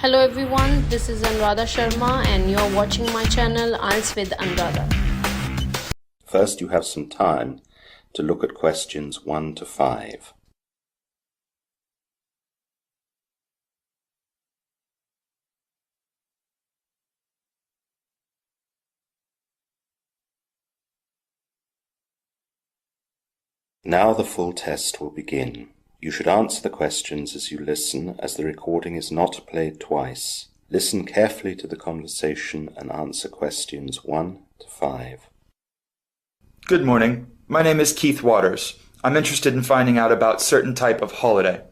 Hello everyone, this is ANURADHA Sharma and you're watching my channel IELTS with ANURADHA. First, you have some time to look at questions 1 to 5. Now the full test will begin. You should answer the questions as you listen, as the recording is not played twice. Listen carefully to the conversation and answer questions 1 to 5. Good morning. My name is Keith Waters. I'm interested in finding out about certain type of holiday.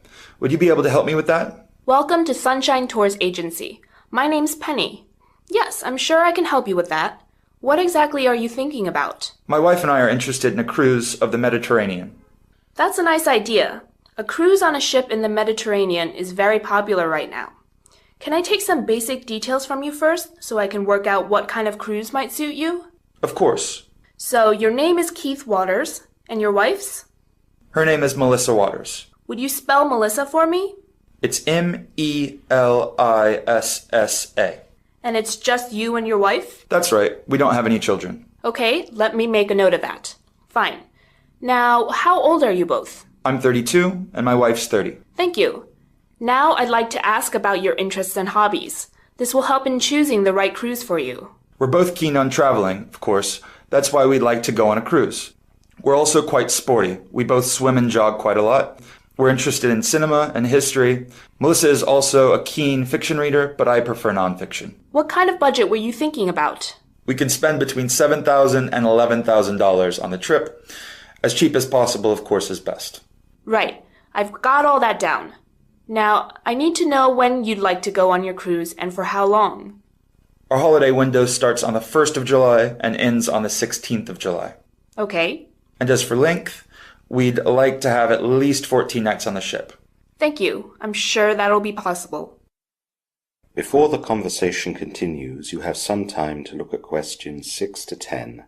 Would you be able to help me with that? Welcome to Sunshine Tours Agency. My name's Penny. Yes, I'm sure I can help you with that. What exactly are you thinking about? My wife and I are interested in a cruise of the Mediterranean. That's a nice idea. A cruise on a ship in the Mediterranean is very popular right now. Can I take some basic details from you first so I can work out what kind of cruise might suit you? Of course. So your name is Keith Waters, and your wife's? Her name is Melissa Waters. Would you spell Melissa for me? It's Melissa. And it's just you and your wife? That's right. We don't have any children. Okay, let me make a note of that. Fine. Now, how old are you both? I'm 32 and my wife's 30. Thank you. Now I'd like to ask about your interests and hobbies. This will help in choosing the right cruise for you. We're both keen on traveling, of course. That's why we'd like to go on a cruise. We're also quite sporty. We both swim and jog quite a lot. We're interested in cinema and history. Melissa is also a keen fiction reader, but I prefer nonfiction. What kind of budget were you thinking about? We can spend between $7,000 and $11,000 on the trip. As cheap as possible, of course, is best. Right. I've got all that down. Now, I need to know when you'd like to go on your cruise and for how long. Our holiday window starts on the 1st of July and ends on the 16th of July. Okay. And as for length, we'd like to have at least 14 nights on the ship. Thank you. I'm sure that'll be possible. Before the conversation continues, you have some time to look at questions 6 to 10.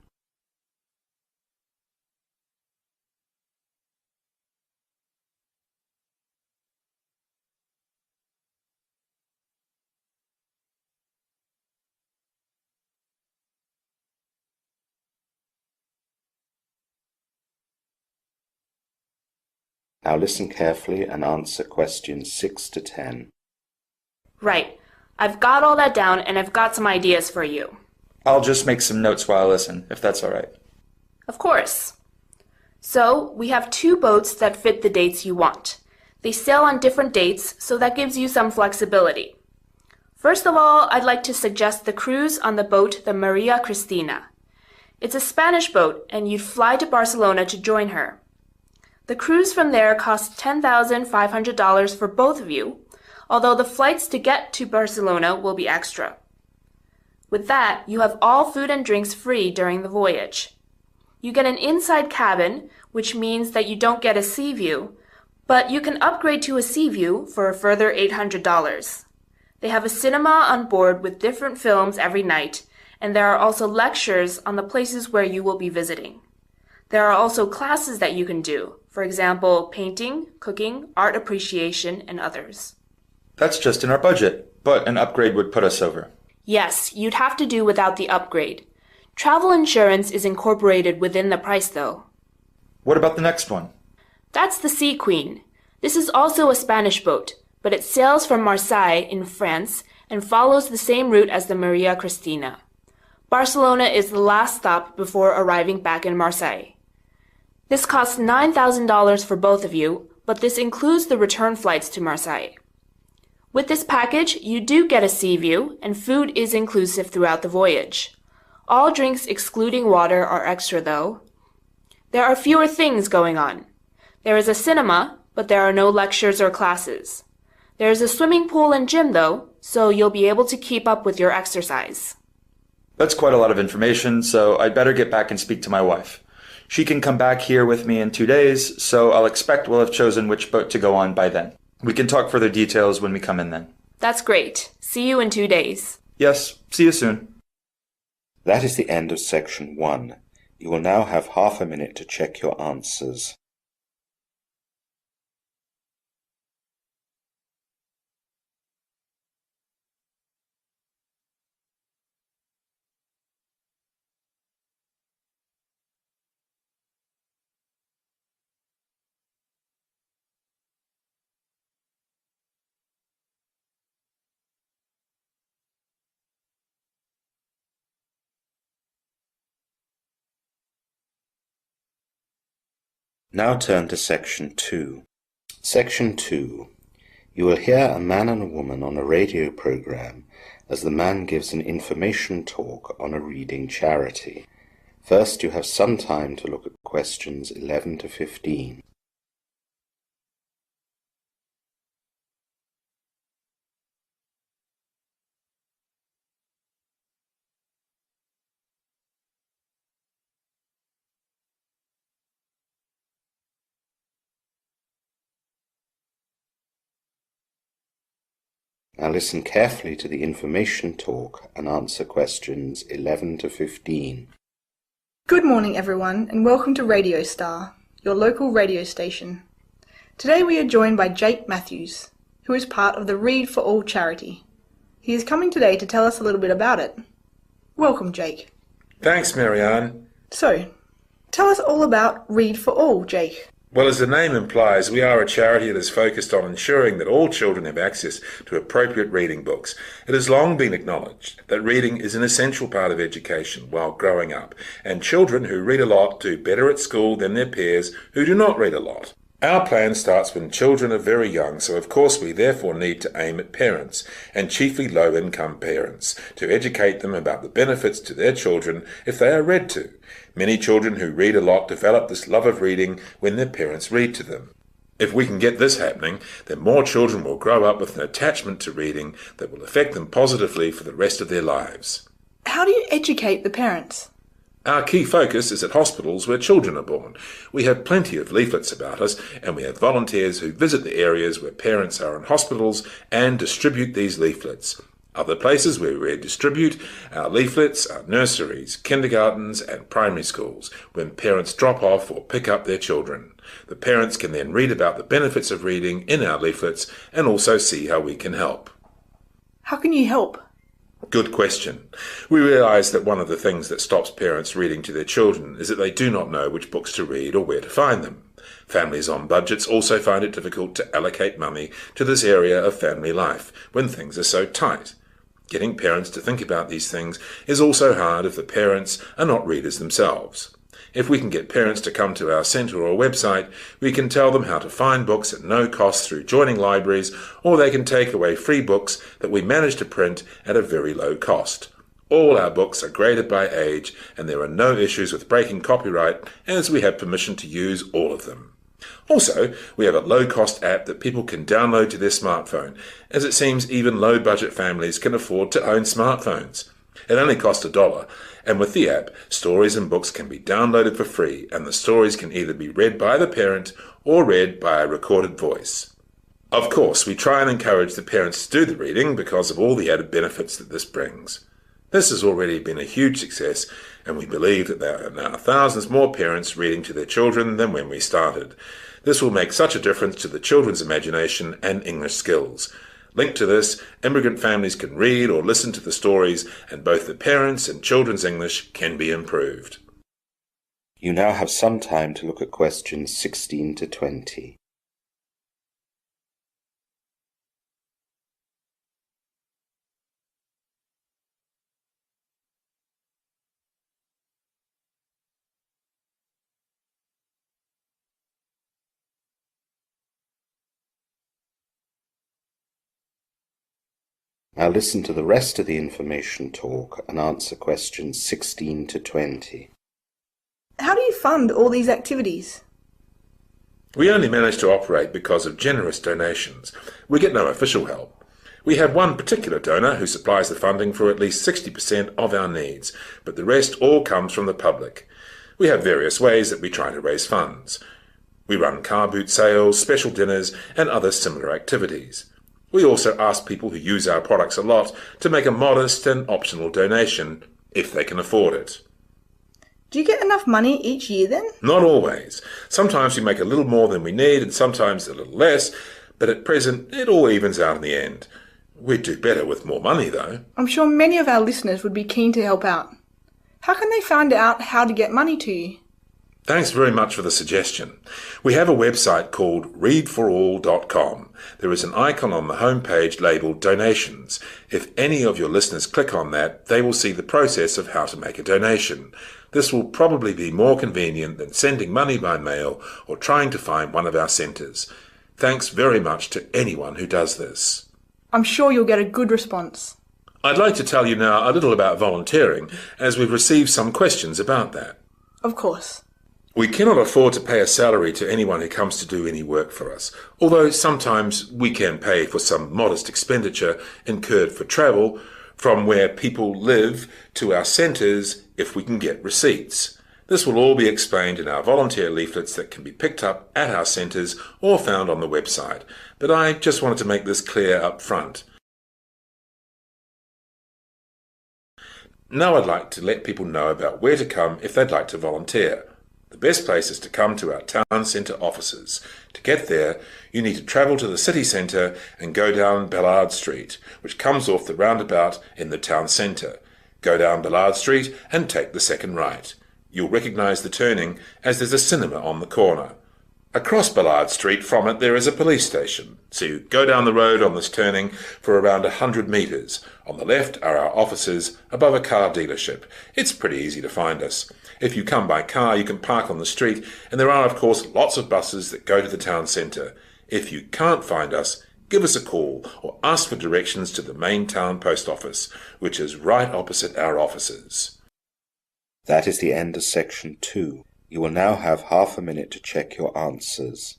Now listen carefully and answer questions 6 to 10. Right. I've got all that down and I've got some ideas for you. I'll just make some notes while I listen, if that's all right. Of course. So, we have 2 boats that fit the dates you want. They sail on different dates, so that gives you some flexibility. First of all, I'd like to suggest the cruise on the boat the Maria Cristina. It's a Spanish boat, and you'd fly to Barcelona to join her. The cruise from there costs $10,500 for both of you, although the flights to get to Barcelona will be extra. With that, you have all food and drinks free during the voyage. You get an inside cabin, which means that you don't get a sea view, but you can upgrade to a sea view for a further $800. They have a cinema on board with different films every night, and there are also lectures on the places where you will be visiting. There are also classes that you can do, for example, painting, cooking, art appreciation, and others. That's just in our budget, but an upgrade would put us over. Yes, you'd have to do without the upgrade. Travel insurance is incorporated within the price, though. What about the next one? That's the Sea Queen. This is also a Spanish boat, but it sails from Marseille in France and follows the same route as the Maria Cristina. Barcelona is the last stop before arriving back in Marseille. This costs $9,000 for both of you, but this includes the return flights to Marseille. With this package, you do get a sea view, and food is inclusive throughout the voyage. All drinks excluding water are extra, though. There are fewer things going on. There is a cinema, but there are no lectures or classes. There is a swimming pool and gym, though, so you'll be able to keep up with your exercise. That's quite a lot of information, so I'd better get back and speak to my wife. She can come back here with me in 2 days, so I'll expect we'll have chosen which boat to go on by then. We can talk further details when we come in then. That's great. See you in 2 days. Yes, see you soon. That is the end of section 1. You will now have half a minute to check your answers. Now turn to Section 2. Section 2. You will hear a man and a woman on a radio program as the man gives an information talk on a reading charity. First, you have some time to look at questions 11 to 15. Now listen carefully to the information talk and answer questions 11 to 15. Good morning everyone and welcome to Radio Star, your local radio station. Today we are joined by Jake Matthews, who is part of the Read for All charity. He is coming today to tell us a little bit about it. Welcome, Jake. Thanks, Marianne. So, tell us all about Read for All, Jake. Well, as the name implies, we are a charity that is focused on ensuring that all children have access to appropriate reading books. It has long been acknowledged that reading is an essential part of education while growing up, and children who read a lot do better at school than their peers who do not read a lot. Our plan starts when children are very young, so of course we therefore need to aim at parents, and chiefly low-income parents, to educate them about the benefits to their children if they are read to. Many children who read a lot develop this love of reading when their parents read to them. If we can get this happening, then more children will grow up with an attachment to reading that will affect them positively for the rest of their lives. How do you educate the parents? Our key focus is at hospitals where children are born. We have plenty of leaflets about us, and we have volunteers who visit the areas where parents are in hospitals and distribute these leaflets. Other places where we distribute our leaflets are nurseries, kindergartens and primary schools, when parents drop off or pick up their children. The parents can then read about the benefits of reading in our leaflets and also see how we can help. How can you help? Good question. We realise that one of the things that stops parents reading to their children is that they do not know which books to read or where to find them. Families on budgets also find it difficult to allocate money to this area of family life when things are so tight. Getting parents to think about these things is also hard if the parents are not readers themselves. If we can get parents to come to our centre or website, we can tell them how to find books at no cost through joining libraries, or they can take away free books that we manage to print at a very low cost. All our books are graded by age, and there are no issues with breaking copyright, as we have permission to use all of them. Also, we have a low-cost app that people can download to their smartphone, as it seems even low-budget families can afford to own smartphones. It only costs $1, and with the app, stories and books can be downloaded for free, and the stories can either be read by the parent or read by a recorded voice. Of course, we try and encourage the parents to do the reading because of all the added benefits that this brings. This has already been a huge success, and we believe that there are now thousands more parents reading to their children than when we started. This will make such a difference to the children's imagination and English skills. Linked to this, immigrant families can read or listen to the stories, and both the parents' and children's English can be improved. You now have some time to look at questions 16 to 20. Now listen to the rest of the information talk and answer questions 16 to 20. How do you fund all these activities? We only manage to operate because of generous donations. We get no official help. We have one particular donor who supplies the funding for at least 60% of our needs, but the rest all comes from the public. We have various ways that we try to raise funds. We run car boot sales, special dinners, and other similar activities. We also ask people who use our products a lot to make a modest and optional donation, if they can afford it. Do you get enough money each year then? Not always. Sometimes we make a little more than we need and sometimes a little less, but at present it all evens out in the end. We'd do better with more money though. I'm sure many of our listeners would be keen to help out. How can they find out how to get money to you? Thanks very much for the suggestion. We have a website called readforall.com. There is an icon on the home page labelled Donations. If any of your listeners click on that, they will see the process of how to make a donation. This will probably be more convenient than sending money by mail or trying to find one of our centres. Thanks very much to anyone who does this. I'm sure you'll get a good response. I'd like to tell you now a little about volunteering, as we've received some questions about that. Of course. We cannot afford to pay a salary to anyone who comes to do any work for us, although sometimes we can pay for some modest expenditure incurred for travel from where people live to our centres if we can get receipts. This will all be explained in our volunteer leaflets that can be picked up at our centres or found on the website, but I just wanted to make this clear up front. Now I'd like to let people know about where to come if they'd like to volunteer. The best place is to come to our town centre offices. To get there, you need to travel to the city centre and go down Ballard Street, which comes off the roundabout in the town centre. Go down Ballard Street and take the second right. You'll recognise the turning as there's a cinema on the corner. Across Ballard Street from it there is a police station, so you go down the road on this turning for around 100 metres. On the left are our offices above a car dealership. It's pretty easy to find us. If you come by car you can park on the street, and there are of course lots of buses that go to the town centre. If you can't find us, give us a call or ask for directions to the main town post office, which is right opposite our offices. That is the end of section 2. You will now have half a minute to check your answers.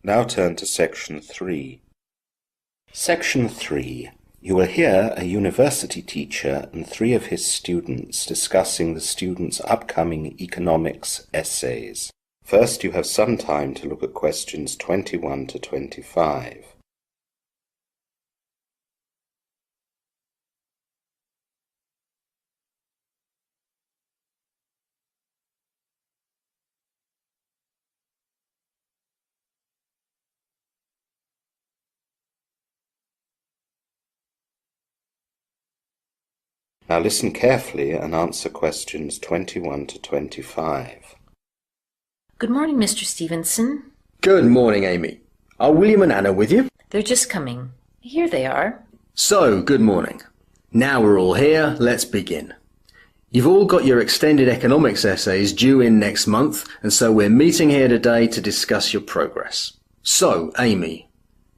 Now turn to Section 3. Section 3. You will hear a university teacher and 3 of his students discussing the students' upcoming economics essays. First, you have some time to look at questions 21 to 25. Now listen carefully and answer questions 21 to 25. Good morning, Mr. Stevenson. Good morning, Amy. Are William and Anna with you? They're just coming. Here they are. So, good morning. Now we're all here, let's begin. You've all got your extended economics essays due in next month, and so we're meeting here today to discuss your progress. So, Amy,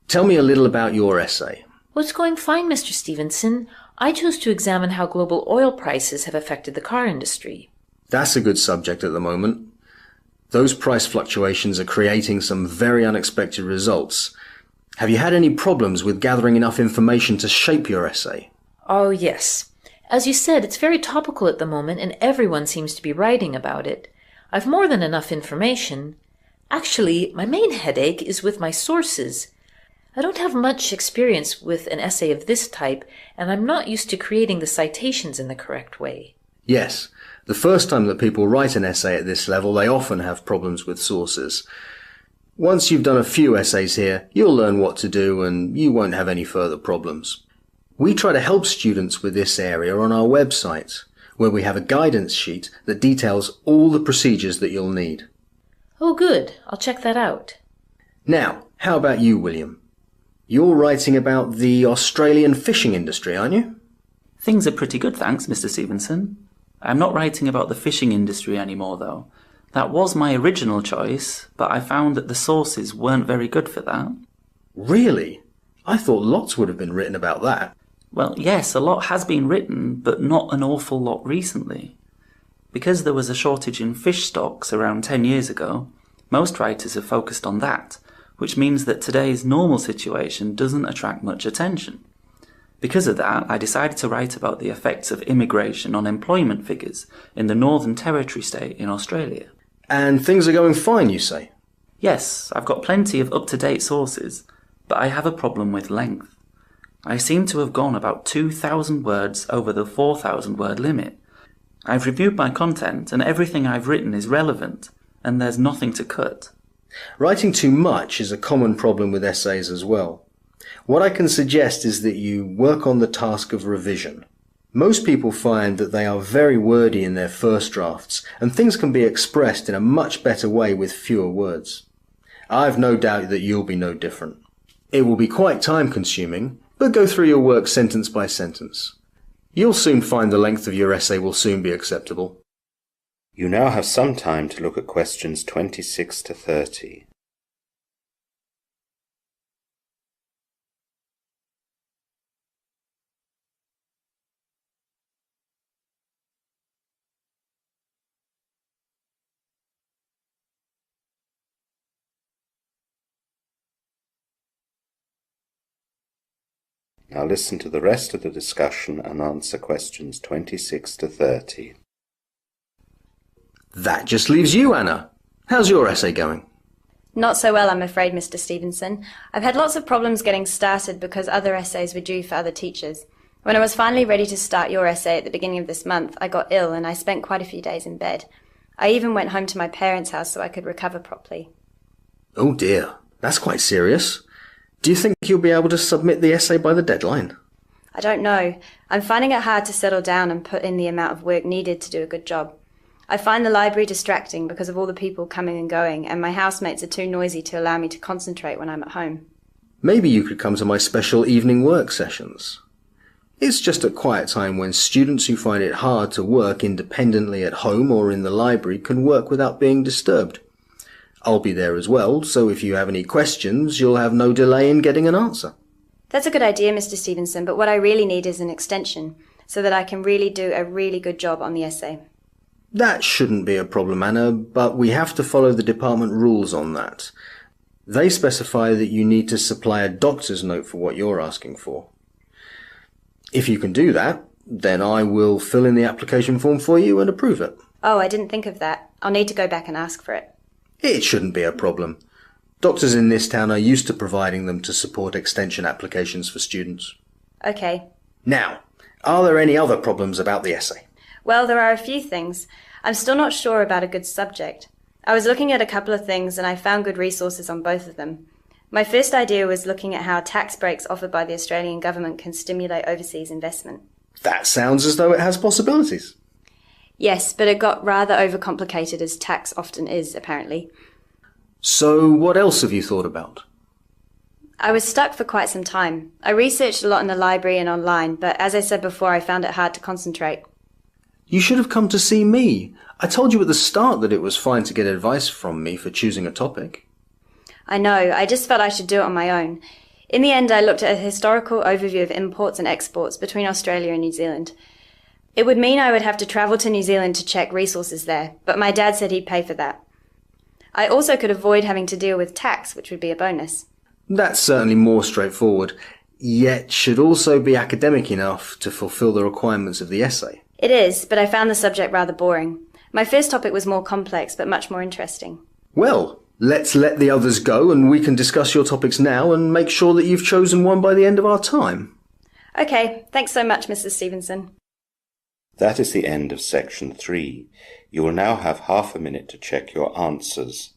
tell me a little about your essay. Well, it's going fine, Mr. Stevenson. I chose to examine how global oil prices have affected the car industry. That's a good subject at the moment. Those price fluctuations are creating some very unexpected results. Have you had any problems with gathering enough information to shape your essay? Oh, yes. As you said, it's very topical at the moment, and everyone seems to be writing about it. I've more than enough information. Actually, my main headache is with my sources. I don't have much experience with an essay of this type, and I'm not used to creating the citations in the correct way. Yes, the first time that people write an essay at this level, they often have problems with sources. Once you've done a few essays here, you'll learn what to do and you won't have any further problems. We try to help students with this area on our website, where we have a guidance sheet that details all the procedures that you'll need. Oh, good. I'll check that out. Now, how about you, William? You're writing about the Australian fishing industry, aren't you? Things are pretty good, thanks, Mr. Stevenson. I'm not writing about the fishing industry anymore, though. That was my original choice, but I found that the sources weren't very good for that. Really? I thought lots would have been written about that. Well, yes, a lot has been written, but not an awful lot recently. Because there was a shortage in fish stocks around 10 years ago, most writers have focused on that, which means that today's normal situation doesn't attract much attention. Because of that, I decided to write about the effects of immigration on employment figures in the Northern Territory state in Australia. And things are going fine, you say? Yes, I've got plenty of up-to-date sources, but I have a problem with length. I seem to have gone about 2,000 words over the 4,000 word limit. I've reviewed my content and everything I've written is relevant, and there's nothing to cut. Writing too much is a common problem with essays as well. What I can suggest is that you work on the task of revision. Most people find that they are very wordy in their first drafts, and things can be expressed in a much better way with fewer words. I've no doubt that you'll be no different. It will be quite time-consuming, but go through your work sentence by sentence. You'll soon find the length of your essay will soon be acceptable. You now have some time to look at questions 26 to 30. Now listen to the rest of the discussion and answer questions 26 to 30. That just leaves you, Anna. How's your essay going? Not so well, I'm afraid, Mr. Stevenson. I've had lots of problems getting started because other essays were due for other teachers. When I was finally ready to start your essay at the beginning of this month, I got ill and I spent quite a few days in bed. I even went home to my parents' house so I could recover properly. Oh dear, that's quite serious. Do you think you'll be able to submit the essay by the deadline? I don't know. I'm finding it hard to settle down and put in the amount of work needed to do a good job. I find the library distracting because of all the people coming and going, and my housemates are too noisy to allow me to concentrate when I'm at home. Maybe you could come to my special evening work sessions. It's just a quiet time when students who find it hard to work independently at home or in the library can work without being disturbed. I'll be there as well, so if you have any questions, you'll have no delay in getting an answer. That's a good idea, Mr. Stevenson, but what I really need is an extension, so that I can really do a really good job on the essay. That shouldn't be a problem, Anna, but we have to follow the department rules on that. They specify that you need to supply a doctor's note for what you're asking for. If you can do that, then I will fill in the application form for you and approve it. Oh, I didn't think of that. I'll need to go back and ask for it. It shouldn't be a problem. Doctors in this town are used to providing them to support extension applications for students. Okay. Now, are there any other problems about the essay? Well, there are a few things. I'm still not sure about a good subject. I was looking at a couple of things and I found good resources on both of them. My first idea was looking at how tax breaks offered by the Australian government can stimulate overseas investment. That sounds as though it has possibilities. Yes, but it got rather overcomplicated, as tax often is, apparently. So what else have you thought about? I was stuck for quite some time. I researched a lot in the library and online, but as I said before, I found it hard to concentrate. You should have come to see me. I told you at the start that it was fine to get advice from me for choosing a topic. I know, I just felt I should do it on my own. In the end, I looked at a historical overview of imports and exports between Australia and New Zealand. It would mean I would have to travel to New Zealand to check resources there, but my dad said he'd pay for that. I also could avoid having to deal with tax, which would be a bonus. That's certainly more straightforward, yet should also be academic enough to fulfill the requirements of the essay. It is, but I found the subject rather boring. My first topic was more complex, but much more interesting. Well, let's let the others go and we can discuss your topics now and make sure that you've chosen one by the end of our time. Okay, thanks so much, Mrs. Stevenson. That is the end of section 3. You will now have half a minute to check your answers.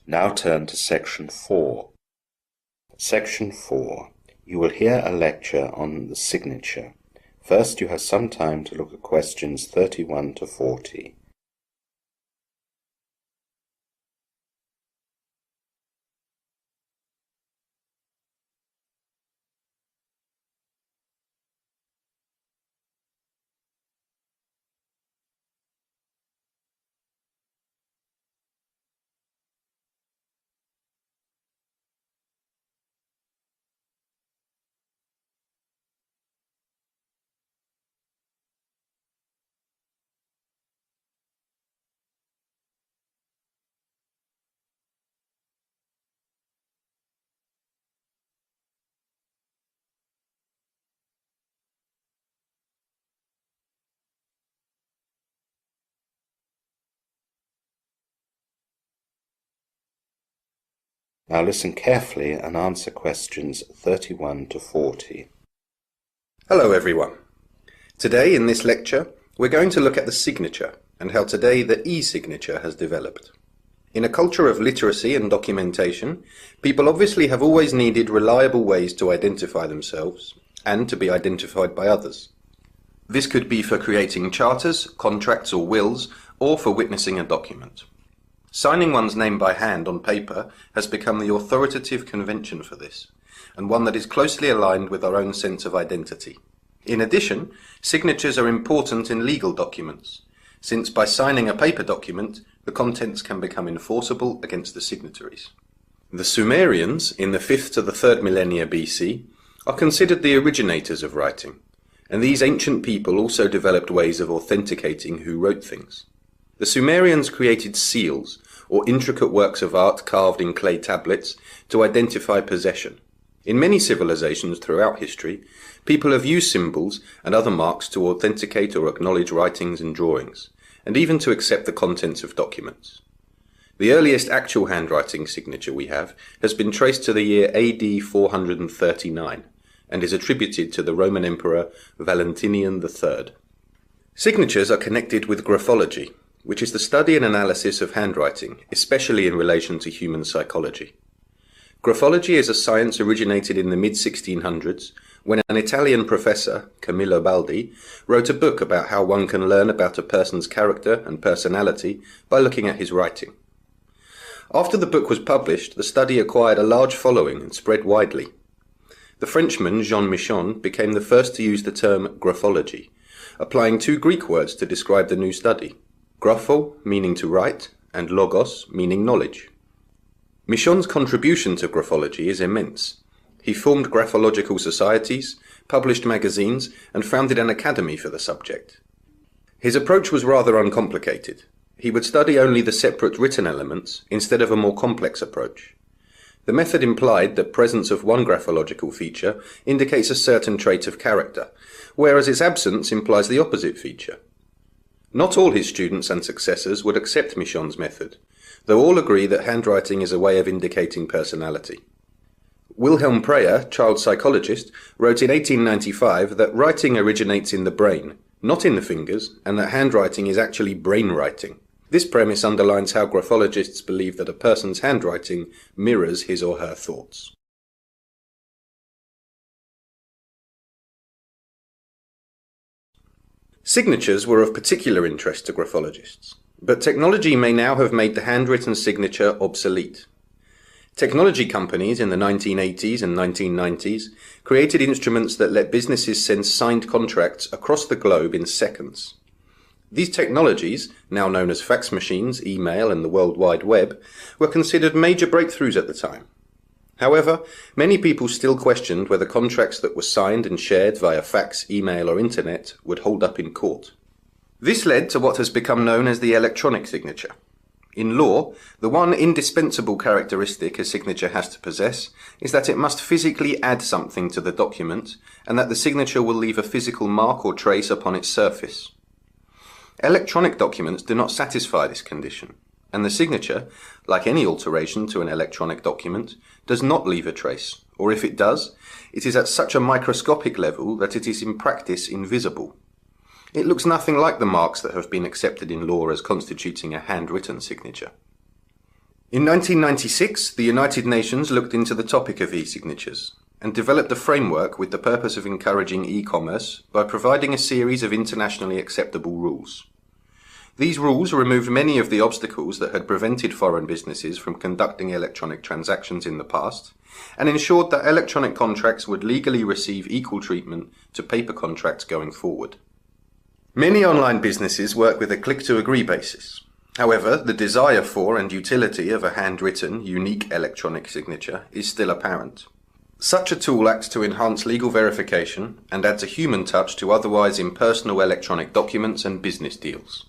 Now turn to section 4. Section 4. You will hear a lecture on the signature. First, you have some time to look at questions 31 to 40. Now listen carefully and answer questions 31 to 40. Hello everyone. Today in this lecture we're going to look at the signature and how today the e-signature has developed. In a culture of literacy and documentation, people obviously have always needed reliable ways to identify themselves and to be identified by others. This could be for creating charters, contracts or wills, or for witnessing a document. Signing one's name by hand on paper has become the authoritative convention for this, and one that is closely aligned with our own sense of identity. In addition, signatures are important in legal documents, since by signing a paper document, the contents can become enforceable against the signatories. The Sumerians, in the 5th to the 3rd millennia BC, are considered the originators of writing, and these ancient people also developed ways of authenticating who wrote things. The Sumerians created seals, or intricate works of art carved in clay tablets, to identify possession. In many civilizations throughout history, people have used symbols and other marks to authenticate or acknowledge writings and drawings, and even to accept the contents of documents. The earliest actual handwriting signature we have has been traced to the year AD 439, and is attributed to the Roman Emperor Valentinian III. Signatures are connected with graphology, which is the study and analysis of handwriting, especially in relation to human psychology. Graphology is a science originated in the mid-1600s, when an Italian professor, Camillo Baldi, wrote a book about how one can learn about a person's character and personality by looking at his writing. After the book was published, the study acquired a large following and spread widely. The Frenchman Jean Michon became the first to use the term graphology, applying two Greek words to describe the new study: grapho, meaning to write, and logos, meaning knowledge. Michon's contribution to graphology is immense. He formed graphological societies, published magazines, and founded an academy for the subject. His approach was rather uncomplicated. He would study only the separate written elements instead of a more complex approach. The method implied that presence of one graphological feature indicates a certain trait of character, whereas its absence implies the opposite feature. Not all his students and successors would accept Michon's method, though all agree that handwriting is a way of indicating personality. Wilhelm Preyer, child psychologist, wrote in 1895 that writing originates in the brain, not in the fingers, and that handwriting is actually brain writing. This premise underlines how graphologists believe that a person's handwriting mirrors his or her thoughts. Signatures were of particular interest to graphologists, but technology may now have made the handwritten signature obsolete. Technology companies in the 1980s and 1990s created instruments that let businesses send signed contracts across the globe in seconds. These technologies, now known as fax machines, email, and the World Wide Web, were considered major breakthroughs at the time. However, many people still questioned whether contracts that were signed and shared via fax, email, or internet would hold up in court. This led to what has become known as the electronic signature. In law, the one indispensable characteristic a signature has to possess is that it must physically add something to the document, and that the signature will leave a physical mark or trace upon its surface. Electronic documents do not satisfy this condition, and the signature, like any alteration to an electronic document, does not leave a trace, or if it does, it is at such a microscopic level that it is in practice invisible. It looks nothing like the marks that have been accepted in law as constituting a handwritten signature. In 1996, the United Nations looked into the topic of e-signatures and developed a framework with the purpose of encouraging e-commerce by providing a series of internationally acceptable rules. These rules removed many of the obstacles that had prevented foreign businesses from conducting electronic transactions in the past, and ensured that electronic contracts would legally receive equal treatment to paper contracts going forward. Many online businesses work with a click-to-agree basis. However, the desire for and utility of a handwritten, unique electronic signature is still apparent. Such a tool acts to enhance legal verification and adds a human touch to otherwise impersonal electronic documents and business deals.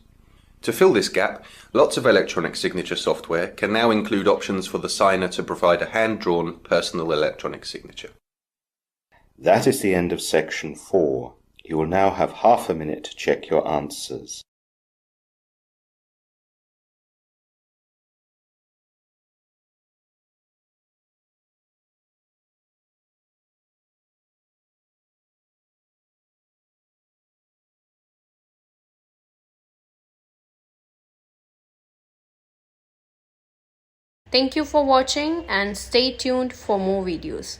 To fill this gap, lots of electronic signature software can now include options for the signer to provide a hand-drawn personal electronic signature. That is the end of section 4. You will now have half a minute to check your answers. Thank you for watching and stay tuned for more videos.